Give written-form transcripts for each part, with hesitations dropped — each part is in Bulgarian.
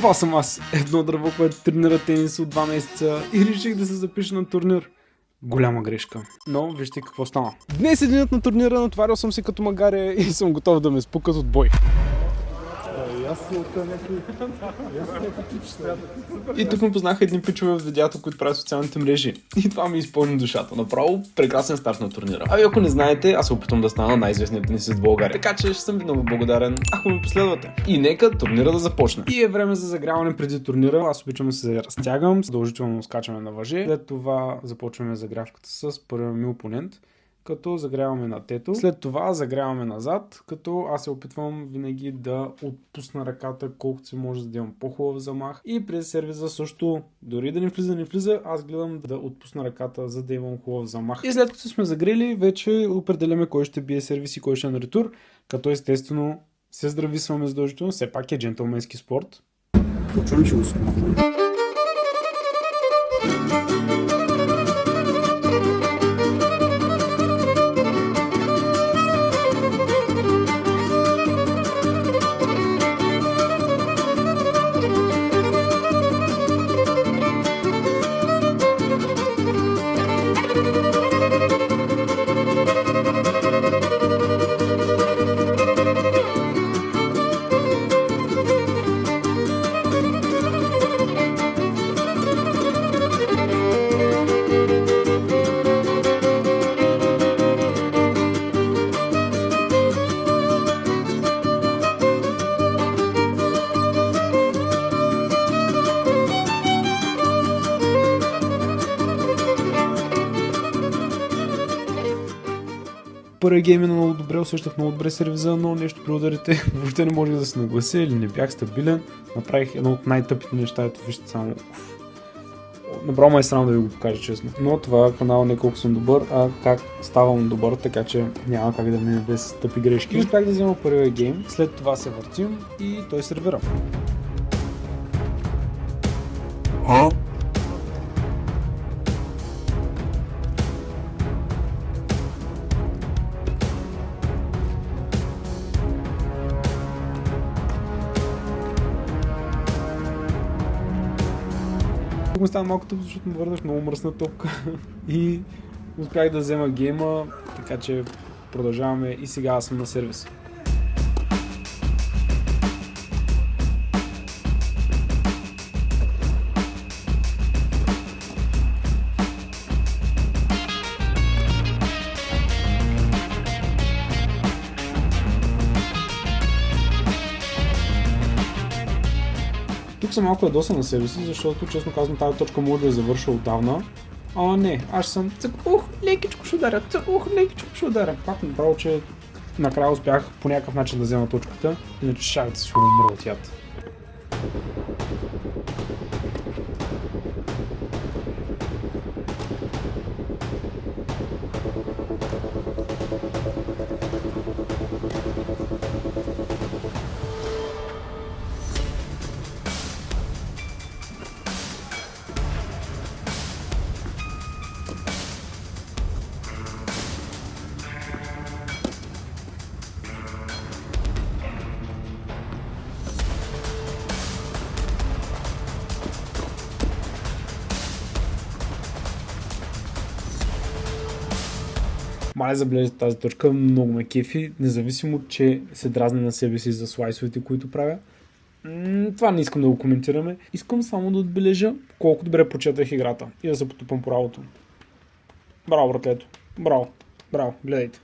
Това съм аз. Едно дърво, което тренира тенис от 2 месеца и реших да се запиша на турнир. Голяма грешка. Но вижте какво стана. Днес е денят на турнира, натварил съм се като магаря и съм готов да ме спукат от бой. И тук ме познаха едни пичове от видеята, които правят социалните мрежи. И това ми изпълни душата. Направо прекрасен старт на турнира. Ами ако не знаете, аз се опитвам да стана най-известният тенисист в България. Така че ще съм ви много благодарен, ако ме последвате. И нека турнира да започне. И е време за загряване преди турнира. Аз обичам да се разтягам, задължително скачаме на въже. След това започваме загрявката с първия ми опонент, като загряваме на тето. След това загряваме назад, като аз се опитвам винаги да отпусна ръката колкото се може, за да имам по-хубав замах. И през сервиза също, дори да не влиза, аз гледам да отпусна ръката, за да имам хубав замах. И след като сме загрели, вече определяме кой ще бие сервис и кой ще е на ретур, като естествено се здрависваме задължително, все пак е джентълменски спорт. Почвам, че го смахвам. Първия гейм е много добре, усещах много добре сервиза, но нещо при ударите въобще не можех да се наглася или не бях стабилен. Направих едно от най-тъпите неща, ето вижте само. Направо ме е срам да ви го покажа честно. Но това канал не е колко съм добър, а как ставам добър, така че няма как да мине без тъпи грешки. Успях да взема първия гейм, след това се въртим и той сервира. Тук ми стана малко тъпо, защото ме върнах много мръсна топка и успях да взема гейма, така че продължаваме и сега аз съм на сервис. Тук съм малко ядосан на себе си, защото честно казвам тази точка може да е завършила отдавна. Не, аз съм лекичко ще ударя, лекичко ще ударя. Пак направо, че накрая успях по някакъв начин да взема точката, иначе шагата си умра от яд. Мале забележите тази точка, много ме кефи, независимо, че се дразня на себе си за слайсовете, които правя. Това не искам да го коментираме. Искам само да отбележа колко добре прочетах играта и да се потупам по работа. Браво, братлето. Браво, гледайте.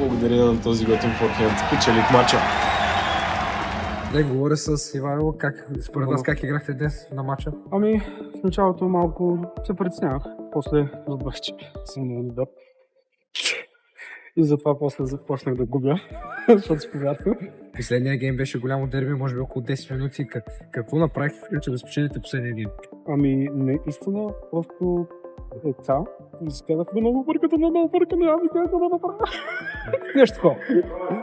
Благодаря на този готин форхенд. Спечелих матча. Да, говоря с Ивайло, според вас как играхте днес на матча? Ами, в началото малко се притеснявах. После разбрах, че съм много добър. И затова после започнах да губя, защото се повярвах. Последният гейм беше голямо дерби, може би около 10 минути. Какво направихте, че да спечелите последния гейм? Ами, наистина, просто цял. И си казах, много бъркате, ами казах да направя. Нещо такова.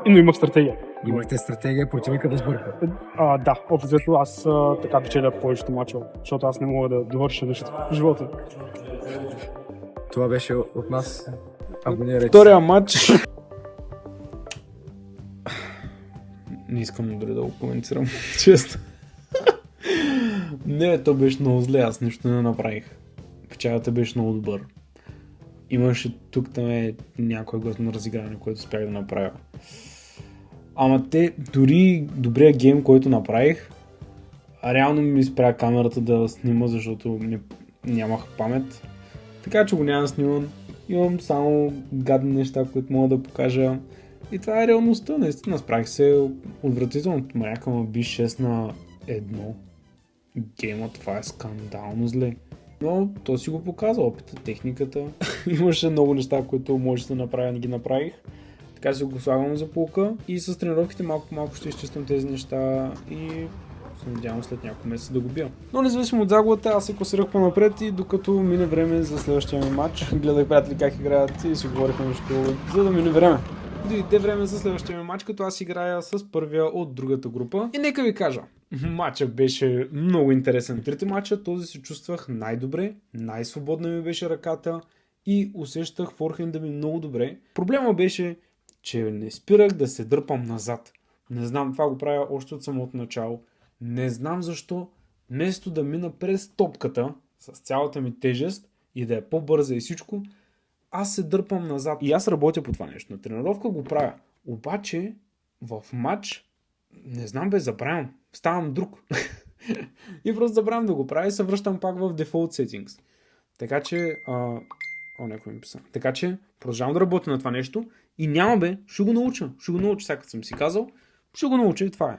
Но имах стратегия. Имахте стратегия противника да сбърка. Да, общо аз така печеля повечето мачове, защото аз не мога да довърша нещо в живота. Това беше от нас. Абонирайте се. Втория матч. Не искам дори да го коментирам, често. Не, то беше много зле, аз нищо не направих. Печалата беше много добър. Имаше тук там някое готино разигране, което успях да направя. Ама дори добрия гейм, който направих, реално ми спря камерата да снима, защото нямах памет. Така че го нямам сниман. Имам само гадни неща, които мога да покажа. И това е реалността. Наистина справих се отвратително. Маняка ма би 6 на 1. Гейма, това е скандално зле. Но то си го показва, опита, техниката. Имаше много неща, които можеш да направя, не ги направих. Така си го слагам за полка и с тренировките малко по малко ще изчиствам тези неща и се надявам след няколко месеца да го бия. Но независимо от загубата, аз се класирах по-напред и докато мине време за следващия ми матч, гледах приятели как играят и си говорихме нещо, за да мине време. Дойде време за следващия ми матч, като аз играя с първия от другата група. И нека ви кажа, матчът беше много интересен. Трети матча този се чувствах най-добре, най-свободна ми беше ръката и усещах форхенда ми много добре. Проблема беше, че не спирах да се дърпам назад. Не знам, това го правя още от самото начало. Не знам защо, вместо да мина през топката с цялата ми тежест и да е по-бърза и всичко, аз се дърпам назад. И аз работя по това нещо. На тренировка го правя. Обаче в матч, не знам забравям. Ставам друг. И просто забравям да го правя и се връщам пак в Default Settings. Така че... някой ми писа. Така че продължавам да работя на това нещо и няма ще го науча. Ще го науча, сега като съм си казал. Ще го науча и това е.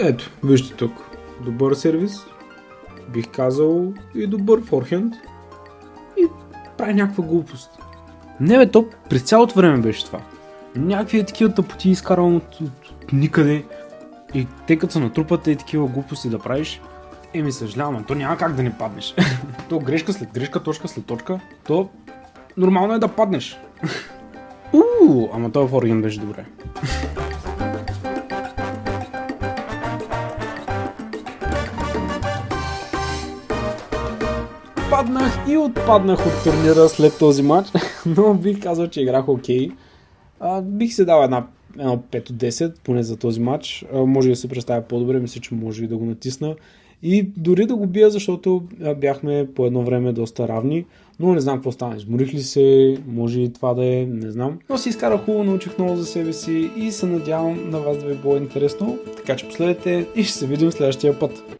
Ето, вижте тук. Добър сервис, бих казал и добър форхенд и прави някаква глупост. Не то през цялото време беше това. Някакви такива тъпоти изкарвам от никъде и те като са натрупате и такива глупости да правиш, съжалявам, то няма как да не паднеш. То грешка след грешка, точка след точка, то нормално е да паднеш. Ама този форхенд беше добре. Паднах и отпаднах от турнира след този матч, но бих казал, че играх окей. Бих се дал едно 5 от 10, поне за този матч. Може да се представя по-добре, мисля, че може и да го натисна. И дори да го бия, защото бяхме по едно време доста равни, но не знам какво стана. Изморих ли се, може и това да е, не знам. Но си изкарах хубаво, научих много за себе си и се надявам на вас да ви било интересно. Така че последете и ще се видим следващия път.